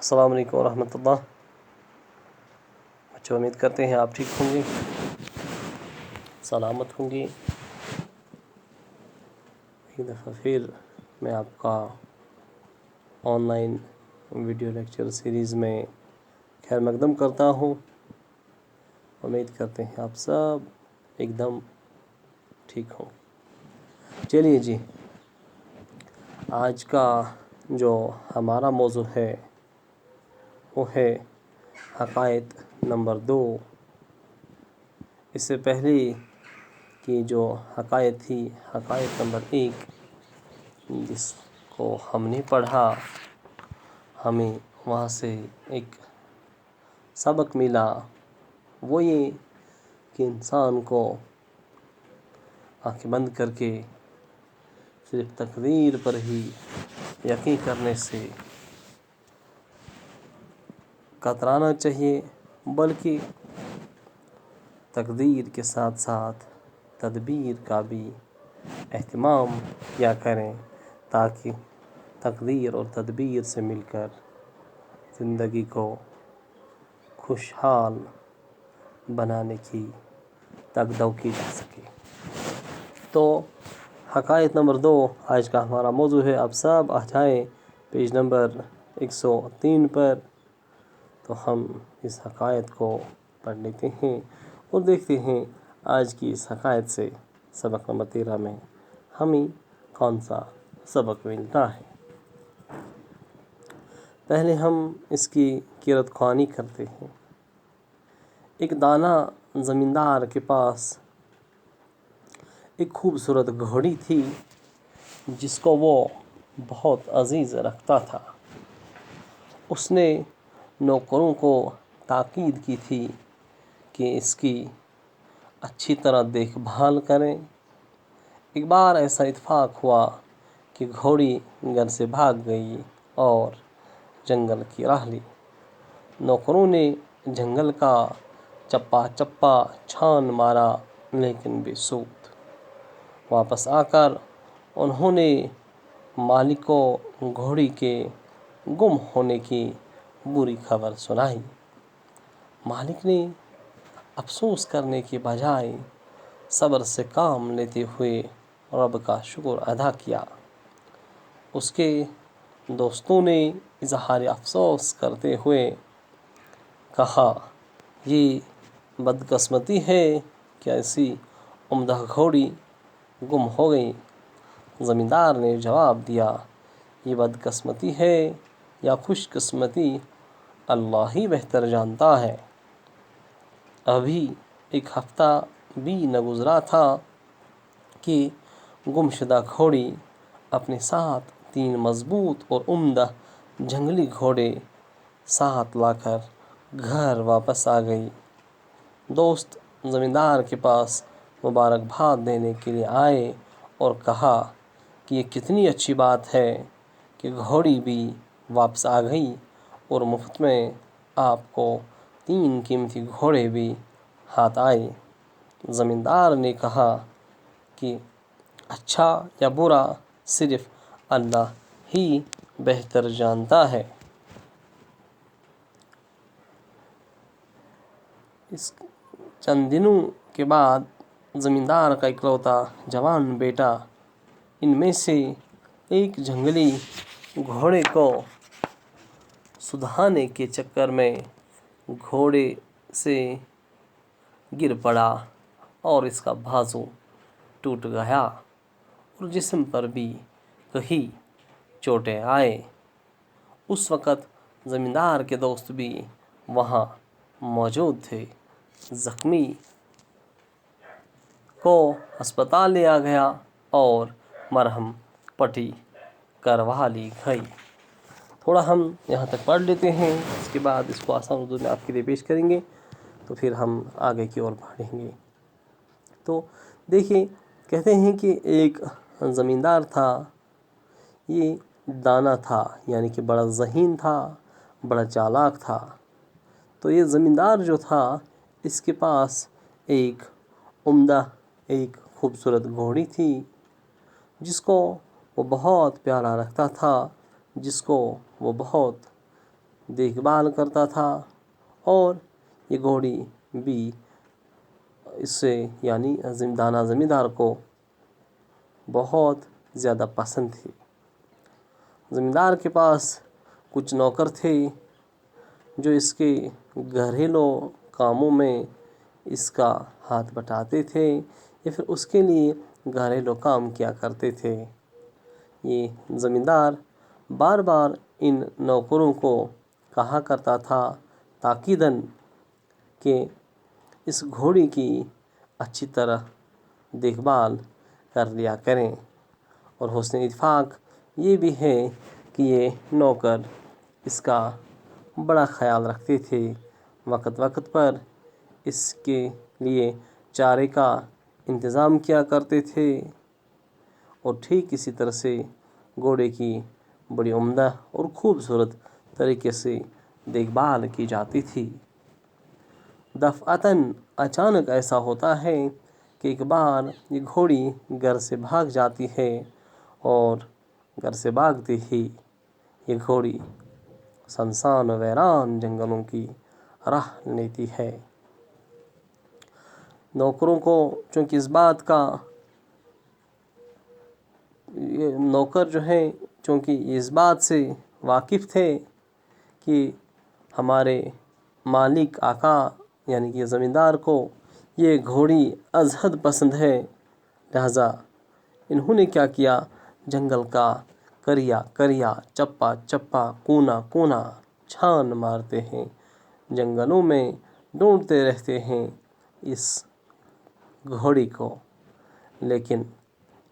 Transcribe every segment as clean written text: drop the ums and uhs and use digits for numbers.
السلام علیکم ورحمۃ اللہ۔ بچوں، امید کرتے ہیں آپ ٹھیک ہوں گے، سلامت ہوں گے۔ ایک دفعہ پھر میں آپ کا on line video lecture series میں خیر مقدم کرتا ہوں۔ امید کرتے ہیں آپ سب ایک دم ٹھیک ہوں۔ چلیے جی، آج کا جو ہمارا موضوع ہے وہ ہے حقائق نمبر 2۔ اس سے پہلے کی جو حقائق تھی، حقائق نمبر 1، جس کو ہم نے پڑھا، ہمیں وہاں سے ایک سبق ملا، وہ یہ کہ انسان کو آنکھیں بند کر کے صرف تقدیر پر ہی یقین کرنے سے کترانا چاہیے، بلکہ تقدیر کے ساتھ ساتھ تدبیر کا بھی اہتمام کیا کریں، تاکہ تقدیر اور تدبیر سے مل کر زندگی کو خوشحال بنانے کی تگ دو کی جا سکے۔ تو حقائق نمبر 2 آج کا ہمارا موضوع ہے۔ آپ سب آ جائیں پیج نمبر 103 پر، تو ہم اس حقائق کو پڑھ لیتے ہیں اور دیکھتے ہیں آج کی اس حقائق سے سبق نمبر 13 میں ہمیں کون سا سبق ملتا ہے۔ پہلے ہم اس کی قرۃ خوانی کرتے ہیں۔ ایک دانا زمیندار کے پاس ایک خوبصورت گھوڑی تھی، جس کو وہ بہت عزیز رکھتا تھا۔ اس نے نوکروں کو تاکید کی تھی کہ اس کی اچھی طرح دیکھ بھال کریں۔ ایک بار ایسا اتفاق ہوا کہ گھوڑی گھر سے بھاگ گئی اور جنگل کی راہ لی۔ نوکروں نے جنگل کا چپا چپا چھان مارا، لیکن بے سود۔ واپس آ کر انہوں نے مالک کو گھوڑی کے گم ہونے کی بری خبر سنائی۔ مالک نے افسوس کرنے کے بجائے صبر سے کام لیتے ہوئے رب کا شکر ادا کیا۔ اس کے دوستوں نے اظہار افسوس کرتے ہوئے کہا، یہ بدقسمتی ہے کہ ایسی عمدہ گھوڑی گم ہو گئی۔ زمیندار نے جواب دیا، یہ بدقسمتی ہے یا خوش قسمتی، اللہ ہی بہتر جانتا ہے۔ ابھی ایک ہفتہ بھی نہ گزرا تھا کہ گمشدہ گھوڑی اپنے ساتھ 3 مضبوط اور عمدہ جنگلی گھوڑے ساتھ لا کر گھر واپس آ گئی۔ دوست زمیندار کے پاس مبارکباد دینے کے لیے آئے اور کہا کہ یہ کتنی اچھی بات ہے کہ گھوڑی بھی واپس آ گئی اور مفت میں آپ کو 3 قیمتی گھوڑے بھی ہاتھ آئے۔ زمیندار نے کہا کہ اچھا یا برا صرف اللہ ہی بہتر جانتا ہے۔ اس چند دنوں کے بعد زمیندار کا اکلوتا جوان بیٹا ان میں سے ایک جنگلی گھوڑے کو سدھانے کے چکر میں گھوڑے سے گر پڑا اور اس کا بازو ٹوٹ گیا اور جسم پر بھی کئی چوٹیں آئیں۔ اس وقت زمیندار کے دوست بھی وہاں موجود تھے۔ زخمی کو ہسپتال لیا گیا اور مرہم پٹی کروا لی گئی۔ تھوڑا ہم یہاں تک پڑھ لیتے ہیں، اس کے بعد اس کو آسان اردو میں آپ کے لیے پیش کریں گے، تو پھر ہم آگے کی اور بڑھیں گے۔ تو دیکھیں، کہتے ہیں کہ ایک زمیندار تھا، یہ دانا تھا، یعنی کہ بڑا ذہین تھا، بڑا چالاک تھا۔ تو یہ زمیندار جو تھا، اس کے پاس ایک عمدہ، ایک خوبصورت گھوڑی تھی، جس کو وہ بہت پیارا رکھتا تھا، جس کو وہ بہت دیکھ بھال کرتا تھا، اور یہ گھوڑی بھی اس سے یعنی دانا زمیندار کو بہت زیادہ پسند تھی۔ زمیندار کے پاس کچھ نوکر تھے جو اس کے گھریلو کاموں میں اس کا ہاتھ بٹاتے تھے یا پھر اس کے لیے گھریلو کام کیا کرتے تھے۔ یہ زمیندار بار بار ان نوکروں کو کہا کرتا تھا تاکیداً کہ اس گھوڑی کی اچھی طرح دیکھ بھال کر لیا کریں، اور حسن اتفاق یہ بھی ہے کہ یہ نوکر اس کا بڑا خیال رکھتے تھے، وقت وقت پر اس کے لیے چارے کا انتظام کیا کرتے تھے، اور ٹھیک اسی طرح سے گھوڑے کی بڑی عمدہ اور خوبصورت طریقے سے دیکھ بھال کی جاتی تھی۔ دفعتاً اچانک ایسا ہوتا ہے کہ ایک بار یہ گھوڑی گھر سے بھاگ جاتی ہے، اور گھر سے بھاگتے ہی یہ گھوڑی سنسان و ویران جنگلوں کی راہ لیتی ہے۔ نوکروں کو چونکہ اس بات کا نوکر جو ہیں چونکہ اس بات سے واقف تھے کہ ہمارے مالک آقا یعنی کہ زمیندار کو یہ گھوڑی از حد پسند ہے، لہذا انہوں نے کیا کیا، جنگل کا کریا کریا، چپا چپا، کونا کونا چھان مارتے ہیں، جنگلوں میں ڈھونڈتے رہتے ہیں اس گھوڑی کو، لیکن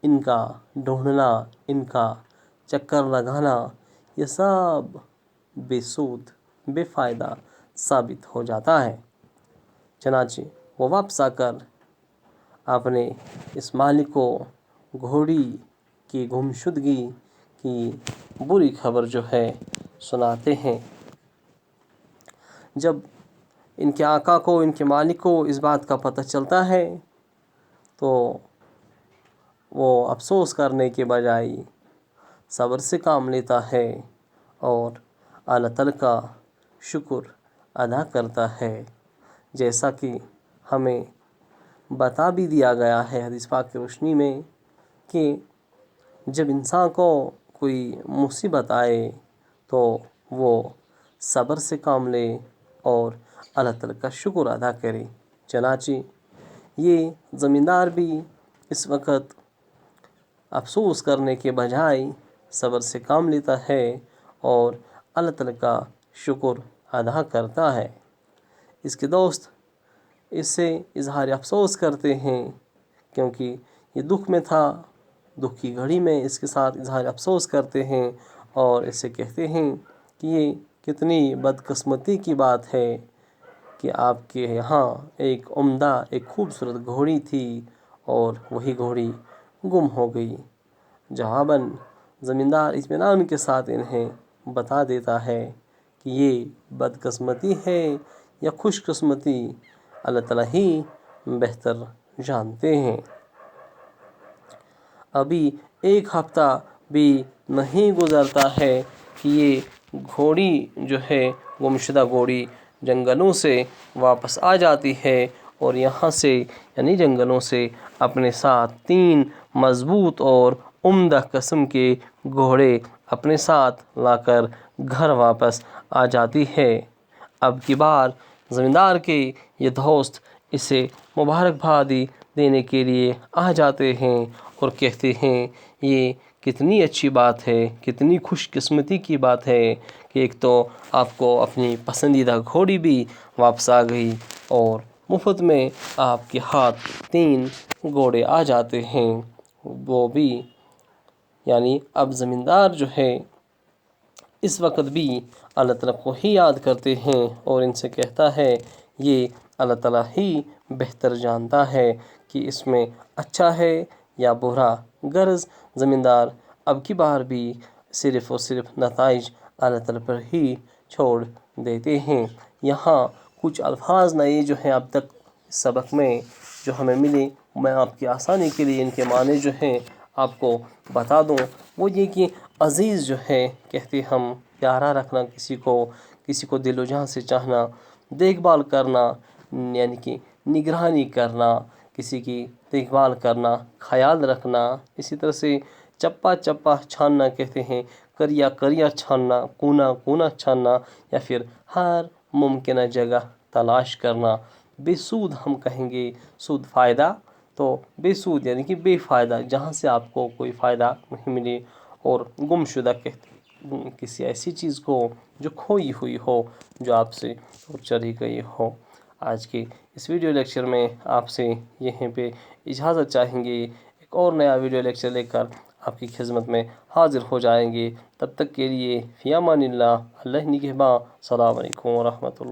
ان کا ڈھونڈنا، ان کا چکر لگانا، یہ سب بے سود بے فائدہ ثابت ہو جاتا ہے۔ چنانچہ وہ واپس آ کر اپنے اس مالک کو گھوڑی کی گمشدگی کی بری خبر جو ہے سناتے ہیں۔ جب ان کے آقا کو، ان کے مالک کو اس بات کا پتہ چلتا ہے تو وہ افسوس کرنے کے بجائے صبر سے کام لیتا ہے اور اللہ تعالیٰ کا شکر ادا کرتا ہے، جیسا کہ ہمیں بتا بھی دیا گیا ہے حدیث پاک کی روشنی میں کہ جب انسان کو کوئی مصیبت آئے تو وہ صبر سے کام لے اور اللہ تعالیٰ کا شکر ادا کرے۔ چنانچہ یہ زمیندار بھی اس وقت افسوس کرنے کے بجائے صبر سے کام لیتا ہے اور اللہ تعالیٰ کا شکر ادا کرتا ہے۔ اس کے دوست اس سے اظہار افسوس کرتے ہیں کیونکہ یہ دکھ میں تھا، دکھ کی گھڑی میں اس کے ساتھ اظہار افسوس کرتے ہیں اور اس سے کہتے ہیں کہ یہ کتنی بدقسمتی کی بات ہے کہ آپ کے یہاں ایک عمدہ، ایک خوبصورت گھوڑی تھی اور وہی گھوڑی گم ہو گئی۔ جواباً زمیندار اطمینان کے ساتھ انہیں بتا دیتا ہے کہ یہ بدقسمتی ہے یا خوش قسمتی اللہ تعالیٰ ہی بہتر جانتے ہیں۔ ابھی ایک ہفتہ بھی نہیں گزرتا ہے کہ یہ گھوڑی جو ہے گمشدہ گھوڑی جنگلوں سے واپس آ جاتی ہے، اور یہاں سے یعنی جنگلوں سے اپنے ساتھ 3 مضبوط اور عمدہ قسم کے گھوڑے اپنے ساتھ لا کر گھر واپس آ جاتی ہے۔ اب کی بار زمیندار کے یہ دوست اسے مبارکبادی دینے کے لیے آ جاتے ہیں اور کہتے ہیں یہ کتنی اچھی بات ہے، کتنی خوش قسمتی کی بات ہے کہ ایک تو آپ کو اپنی پسندیدہ گھوڑی بھی واپس آ گئی اور مفت میں آپ کے ہاتھ 3 گھوڑے آ جاتے ہیں۔ وہ بھی یعنی اب زمیندار جو ہے اس وقت بھی اللہ تعالیٰ کو ہی یاد کرتے ہیں اور ان سے کہتا ہے یہ اللہ تعالیٰ ہی بہتر جانتا ہے کہ اس میں اچھا ہے یا برا، غرض زمیندار اب کی بار بھی صرف اور صرف نتائج اللہ تعالیٰ پر ہی چھوڑ دیتے ہیں۔ یہاں کچھ الفاظ نئے جو ہیں اب تک سبق میں جو ہمیں ملے، میں آپ کی آسانی کے لیے ان کے معنی جو ہیں آپ کو بتا دوں۔ وہ یہ کہ عزیز جو ہے کہتے ہم پیارا رکھنا کسی کو، کسی کو دل و جان سے چاہنا، دیکھ بھال کرنا، یعنی کہ نگرانی کرنا، کسی کی دیکھ بھال کرنا، خیال رکھنا. اسی طرح سے چپا چپا چھاننا کہتے ہیں، کریا کریا چھاننا، کونا کونا چھاننا، یا پھر ہر ممکنہ جگہ تلاش کرنا. بے سود ہم کہیں گے، سود فائدہ، تو بے سود یعنی کہ بے فائدہ، جہاں سے آپ کو کوئی فائدہ نہیں ملے. اور گم شدہ کہتے ہیں کسی ایسی چیز کو جو کھوئی ہوئی ہو، جو آپ سے چلی گئی ہو. آج کے اس ویڈیو لیکچر میں آپ سے یہیں پہ اجازت چاہیں گے. ایک اور نیا ویڈیو لیکچر لے کر آپ کی خدمت میں حاضر ہو جائیں گے. تب تک کے لیے فی امان اللہ، اللہ نگہباں. السلام علیکم ورحمۃ اللہ.